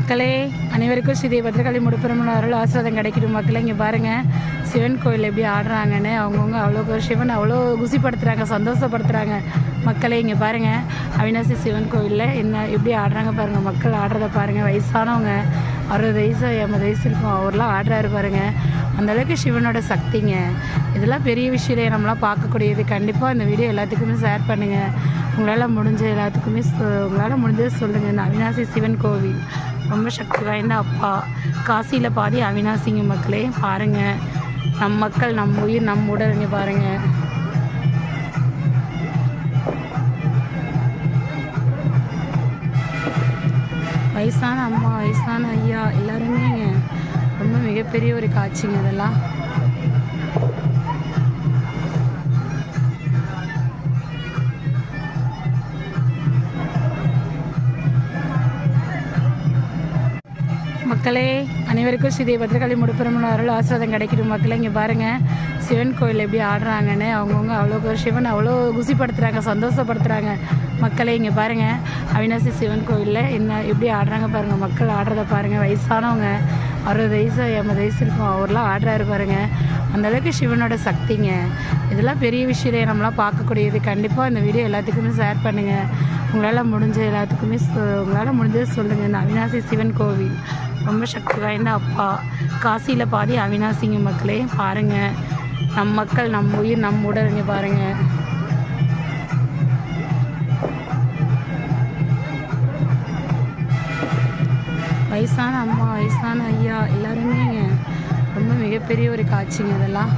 மக்களே அனைவருக்கும் ஸ்ரீ பத்ரகாளி முடுப்பெருமாள் அருள் ஆசீர்வாதம் கிடைக்கணும். மக்களே இங்கே பாருங்கள் சிவன் கோயில் எப்படி ஆடுறாங்கன்னு அவங்கவுங்க அவ்வளோ சிவன் அவ்வளோ குசிப்படுத்துகிறாங்க, சந்தோஷப்படுத்துகிறாங்க. மக்களே இங்கே பாருங்கள் அவினாசி சிவன் கோயிலில் என்ன எப்படி ஆடுறாங்க பாருங்கள். மக்கள் ஆடுறத பாருங்கள். வயசானவங்க 60 வயசு 80 வயசு இருக்கும், அவர்லாம் ஆடுறாரு பாருங்கள். அந்தளவுக்கு சிவனோட சக்திங்க. இதெல்லாம் பெரிய விஷயம் நம்மளாம் பார்க்கக்கூடியது. கண்டிப்பாக இந்த வீடியோ எல்லாத்துக்குமே ஷேர் பண்ணுங்கள். உங்களால் முடிஞ்ச எல்லாத்துக்குமே உங்களால் முடிஞ்சதை சொல்லுங்கள். இந்த அவினாசி சிவன் கோவில் ரொம்ப சக்தி வாய்ந்த அப்பா. காசியில் பாதி அவினாசிங்க. மக்களே பாருங்கள், நம் மக்கள் நம் உயிர் நம் உடல். இங்கே பாருங்கள் வயசான அம்மா வயசான ஐயா எல்லாருமே ரொம்ப மிகப்பெரிய ஒரு காட்சிங்க இதெல்லாம். மக்களே அனைவருக்கும் ஸ்ரீ பத்ரகாளி முடுப்பெருமாள் அருள் ஆசீர்வாதம் கிடைக்கணும். மக்களே இங்கே பாருங்கள் சிவன் கோயில் எப்படி ஆடுறாங்கன்னு அவங்கவுங்க அவ்வளோ சிவன் அவ்வளோ குசிப்படுத்துகிறாங்க, சந்தோஷப்படுத்துகிறாங்க. மக்களே இங்கே பாருங்கள் அவினாசி சிவன் கோயிலில் என்ன எப்படி ஆடுறாங்க பாருங்கள். மக்கள் ஆடுறத பாருங்கள். வயசானவங்க 60 வயசு 80 வயசு இருக்கும், அவர்லாம் ஆடுறாரு பாருங்கள். அந்தளவுக்கு சிவனோட சக்திங்க. இதெல்லாம் பெரிய விஷயம் நம்மளாம் பார்க்கக்கூடியது. கண்டிப்பாக இந்த வீடியோ எல்லாத்துக்குமே ஷேர் பண்ணுங்கள். உங்களால் முடிஞ்ச எல்லாத்துக்குமே உங்களால் முடிஞ்சதை சொல்லுங்கள். இந்த அவினாசி சிவன் கோவில் ரொம்ப சக்தி வாய்ந்த அப்பா. காசியில் பாதி அவினாசிங்க. மக்களே பாருங்கள், நம் மக்கள் நம் உயிர் நம் உடல். இங்கே பாருங்கள் வயசான அம்மா வயசான ஐயா எல்லாருமே ரொம்ப மிகப்பெரிய ஒரு காட்சிங்க இதெல்லாம்.